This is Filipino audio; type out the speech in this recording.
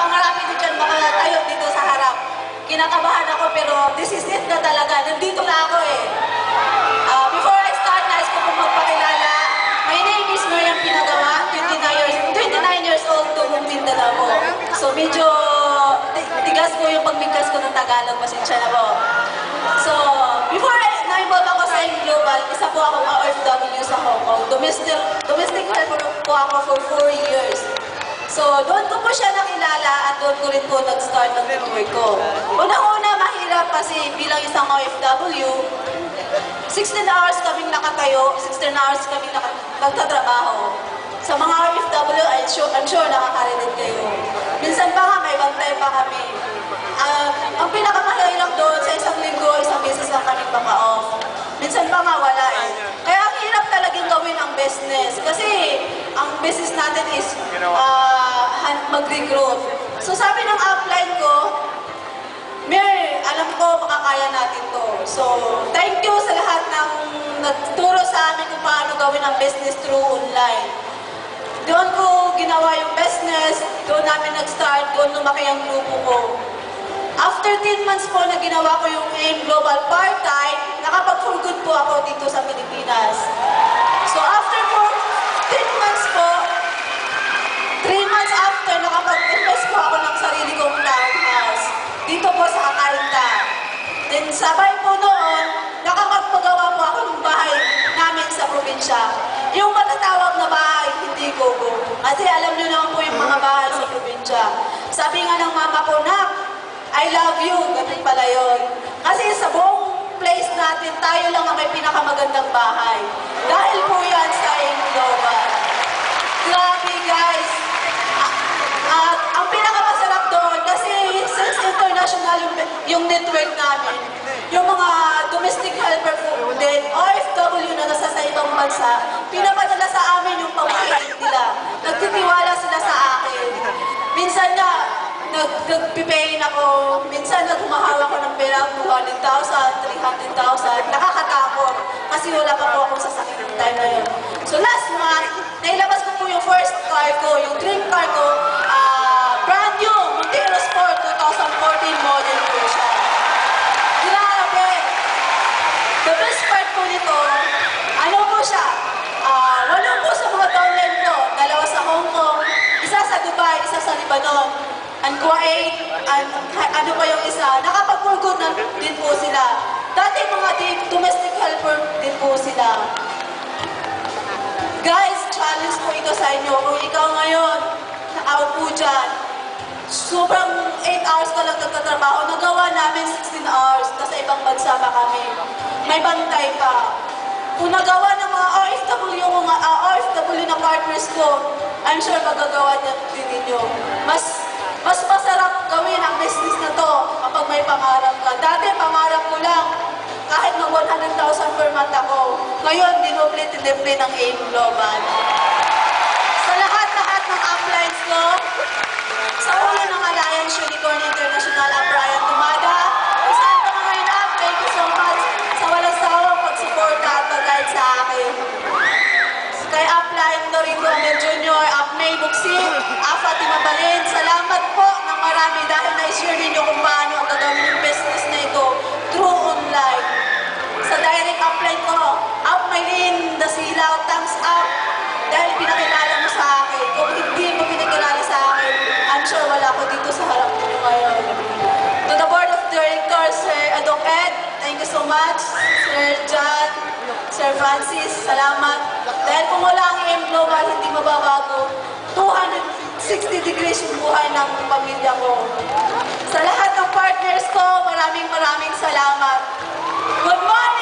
marami din dyan makatayo dito sa harap. Kinakabahan ako pero this is it na talaga. Nandito na ako eh. Before I start, nais ko pong magpakilala. My name is Mariam Pinagawa, 29 years old, tugong Mindanao. So medyo tigas ko yung pagbigkas ko ng Tagalog, pasensya na po. So, before na-involve ako sa AIM Global, isa po akong OFW sa Hong Kong. Domestic helper po ako for 4 years. So, doon ko po siya nakilala at doon ko rin po nag-start ng network ko. Unang-una, mahirap kasi bilang isang OFW, 16 hours kaming nakatayo, 16 hours kaming nagtatrabaho. Sa mga OFW, I'm sure nakaka-relate kayo. Minsan pa nga, may bantay pa kami. Ang pinakamahirap doon, sa isang linggo, isang beses lang kaming maka-off. Minsan pa nga, wala eh. Kaya ang hirap talagang gawin ang business. Kasi ang business natin is mag-recruit. So sabi ng upline ko, Mer, alam ko makakaya natin to. So, thank you sa lahat ng nagturo sa amin kung paano gawin ang business through online. Doon ko ginawa yung business, doon namin nag-start, doon lumaki ang grupo ko. After 10 months po na ginawa ko yung AIM Global part-time, nakapag-full good po ako dito sa Pilipinas. So after 10 months po, 3 months after, nakapag-invest po ako ng sarili kong townhouse. Dito po sa Akarinta. Then sabay po noon, nakapagpagawa po ako ng bahay namin sa probinsya. Yung matatawag na bahay, hindi gogo. Kasi alam niyo naman po yung mga bahay sa probinsya. Sabi nga ng mama ko, Nak, I love you. Ganun pala yun. Kasi sa buong place natin, tayo lang ang may pinakamagandang bahay. Dahil po yan sa AIM Global. Grabe guys. At ang pinakamasarap doon, kasi since international yung network namin, yung mga domestic helper po din, OFW na nasa sa ibang bansa, pinapadala sa amin yung pamakain nila. Nagtitiwala sila sa akin. Minsan na, nagpipayin ako, minsan naghumahawa ko ng pera, 200,000, 300,000, nakakatakot. Kasi wala pa po akong sasakit ng time na yun. So last month, nailabas ko po yung first car ko, yung dream car ko, brand new, Montero Sport 2014 model po siya. Grabe! The best part po nito, ano po siya? Walo po sa mga downline ko, 2 sa Hong Kong, isa sa Dubai, isa sa Lebanon, and Kuwait, and ano pa yung isa, nakapag-fulgood na din po sila. Dati mga domestic helper din po sila. Guys, challenge po ito sa inyo. Kung ikaw ngayon, na-out po dyan, sobrang 8 hours ka lang nagtatrabaho, nagawa namin 16 hours, nasa ibang bansa pa kami. May bantay pa. Kung nagawa ng mga OFW na partners ko, I'm sure magagawa din ninyo. Mas masarap gawin ang business na to kapag may pangarap ka. Dati pangarap ko lang, kahit mag 100,000 per month ako. Ngayon, dinoble ng AIM Global. Sa lahat ng uplines ko, sa ulo ng Alliance Unicorn International, ang Brian Tumada, isang mga ngayon up, thank you so much sa walang sawang pagsuporta at pag-guide sa akin. Kay upline Norito Amel Jr., May Buksing, Fatima Balin, salamat po ng marami dahil na-share ninyo kung paano ang gagawin yung business na ito through online. Sa direct upline ko, Maylin Dasilaw, thumbs up dahil pinakilala mo sa akin. Kung hindi mo pinakilala sa akin, I'm sure wala ko dito sa harap ninyo ngayon. To the board of directors, Sir Adok Ed, thank you so much. Sir John, Sir Francis, salamat. Dahil kung wala ang AIM Global, hindi mababago. 260 degrees yung buhay ng pamilya ko. Sa lahat ng partners ko, maraming salamat. Good morning!